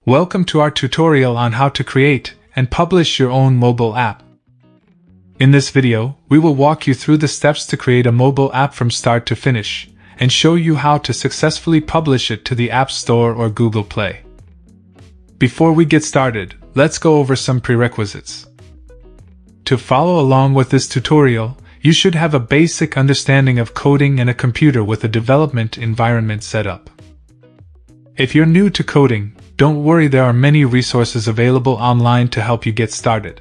Welcome to our tutorial on how to create and publish your own mobile app. In this video, we will walk you through the steps to create a mobile app from start to finish, and show you how to successfully publish it to the App Store or Google Play. Before we get started, let's go over some prerequisites. To follow along with this tutorial, you should have a basic understanding of coding and a computer with a development environment set up. If you're new to coding, don't worry, there are many resources available online to help you get started.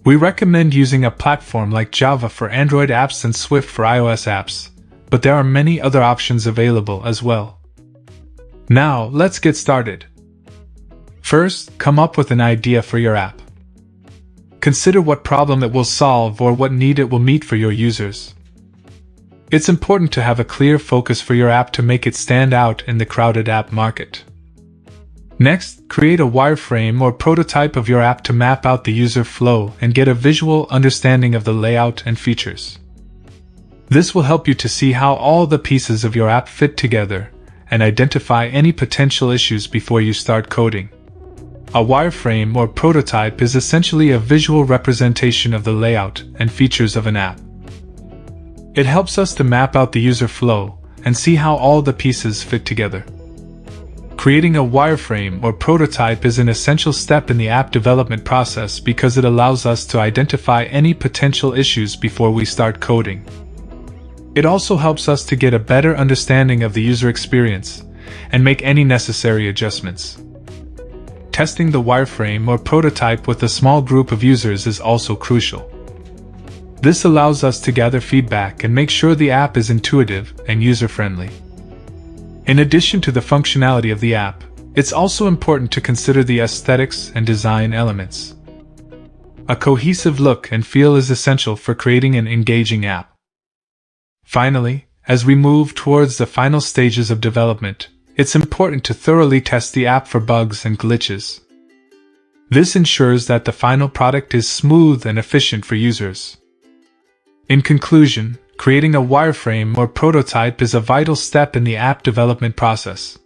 We recommend using a platform like Java for Android apps and Swift for iOS apps, but there are many other options available as well. Now, let's get started. First, come up with an idea for your app. Consider what problem it will solve or what need it will meet for your users. It's important to have a clear focus for your app to make it stand out in the crowded app market. Next, create a wireframe or prototype of your app to map out the user flow and get a visual understanding of the layout and features. This will help you to see how all the pieces of your app fit together and identify any potential issues before you start coding. A wireframe or prototype is essentially a visual representation of the layout and features of an app. It helps us to map out the user flow and see how all the pieces fit together. Creating a wireframe or prototype is an essential step in the app development process because it allows us to identify any potential issues before we start coding. It also helps us to get a better understanding of the user experience and make any necessary adjustments. Testing the wireframe or prototype with a small group of users is also crucial. This allows us to gather feedback and make sure the app is intuitive and user-friendly. In addition to the functionality of the app, it's also important to consider the aesthetics and design elements. A cohesive look and feel is essential for creating an engaging app. Finally, as we move towards the final stages of development, it's important to thoroughly test the app for bugs and glitches. This ensures that the final product is smooth and efficient for users. In conclusion, creating a wireframe or prototype is a vital step in the app development process.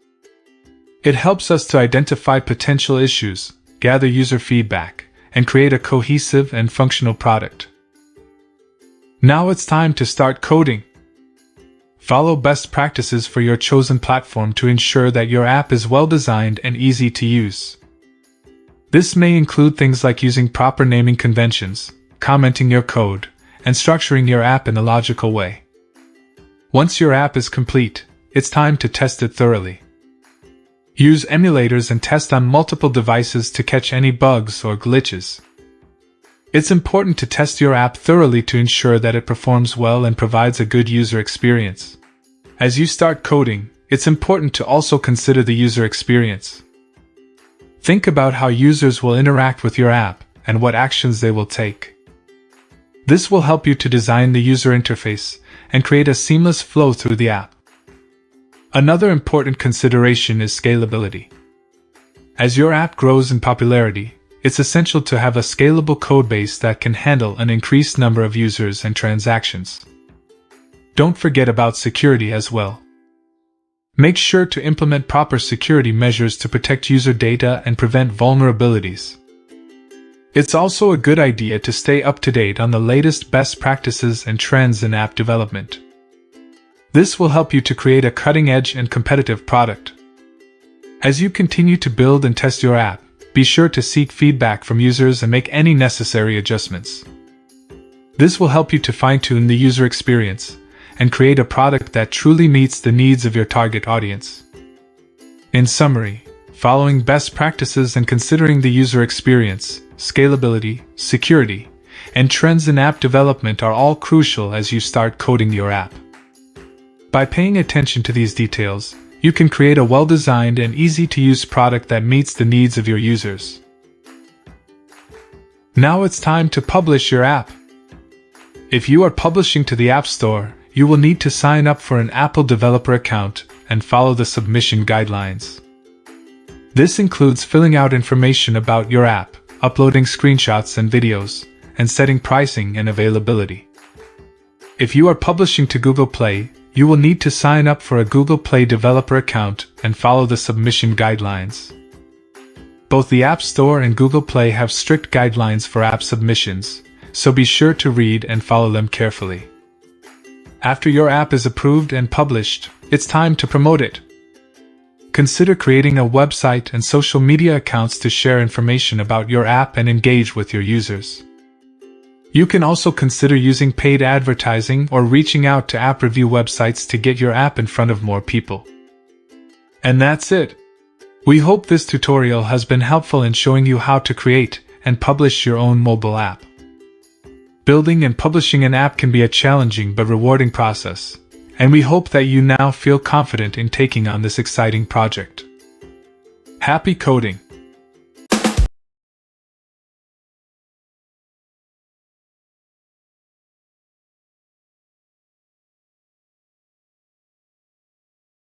It helps us to identify potential issues, gather user feedback, and create a cohesive and functional product. Now it's time to start coding. Follow best practices for your chosen platform to ensure that your app is well designed and easy to use. This may include things like using proper naming conventions, commenting your code, and structuring your app in a logical way. Once your app is complete, it's time to test it thoroughly. Use emulators and test on multiple devices to catch any bugs or glitches. It's important to test your app thoroughly to ensure that it performs well and provides a good user experience. As you start coding, it's important to also consider the user experience. Think about how users will interact with your app and what actions they will take. This will help you to design the user interface and create a seamless flow through the app. Another important consideration is scalability. As your app grows in popularity, it's essential to have a scalable codebase that can handle an increased number of users and transactions. Don't forget about security as well. Make sure to implement proper security measures to protect user data and prevent vulnerabilities. It's also a good idea to stay up to date on the latest best practices and trends in app development. This will help you to create a cutting-edge and competitive product. As you continue to build and test your app, be sure to seek feedback from users and make any necessary adjustments. This will help you to fine-tune the user experience and create a product that truly meets the needs of your target audience. In summary, following best practices and considering the user experience, scalability, security, and trends in app development are all crucial as you start coding your app. By paying attention to these details, you can create a well-designed and easy-to-use product that meets the needs of your users. Now it's time to publish your app. If you are publishing to the App Store, you will need to sign up for an Apple developer account and follow the submission guidelines. This includes filling out information about your app, uploading screenshots and videos, and setting pricing and availability. If you are publishing to Google Play, you will need to sign up for a Google Play developer account and follow the submission guidelines. Both the App Store and Google Play have strict guidelines for app submissions, so be sure to read and follow them carefully. After your app is approved and published, it's time to promote it. Consider creating a website and social media accounts to share information about your app and engage with your users. You can also consider using paid advertising or reaching out to app review websites to get your app in front of more people. And that's it. We hope this tutorial has been helpful in showing you how to create and publish your own mobile app. Building and publishing an app can be a challenging but rewarding process, and we hope that you now feel confident in taking on this exciting project. Happy coding!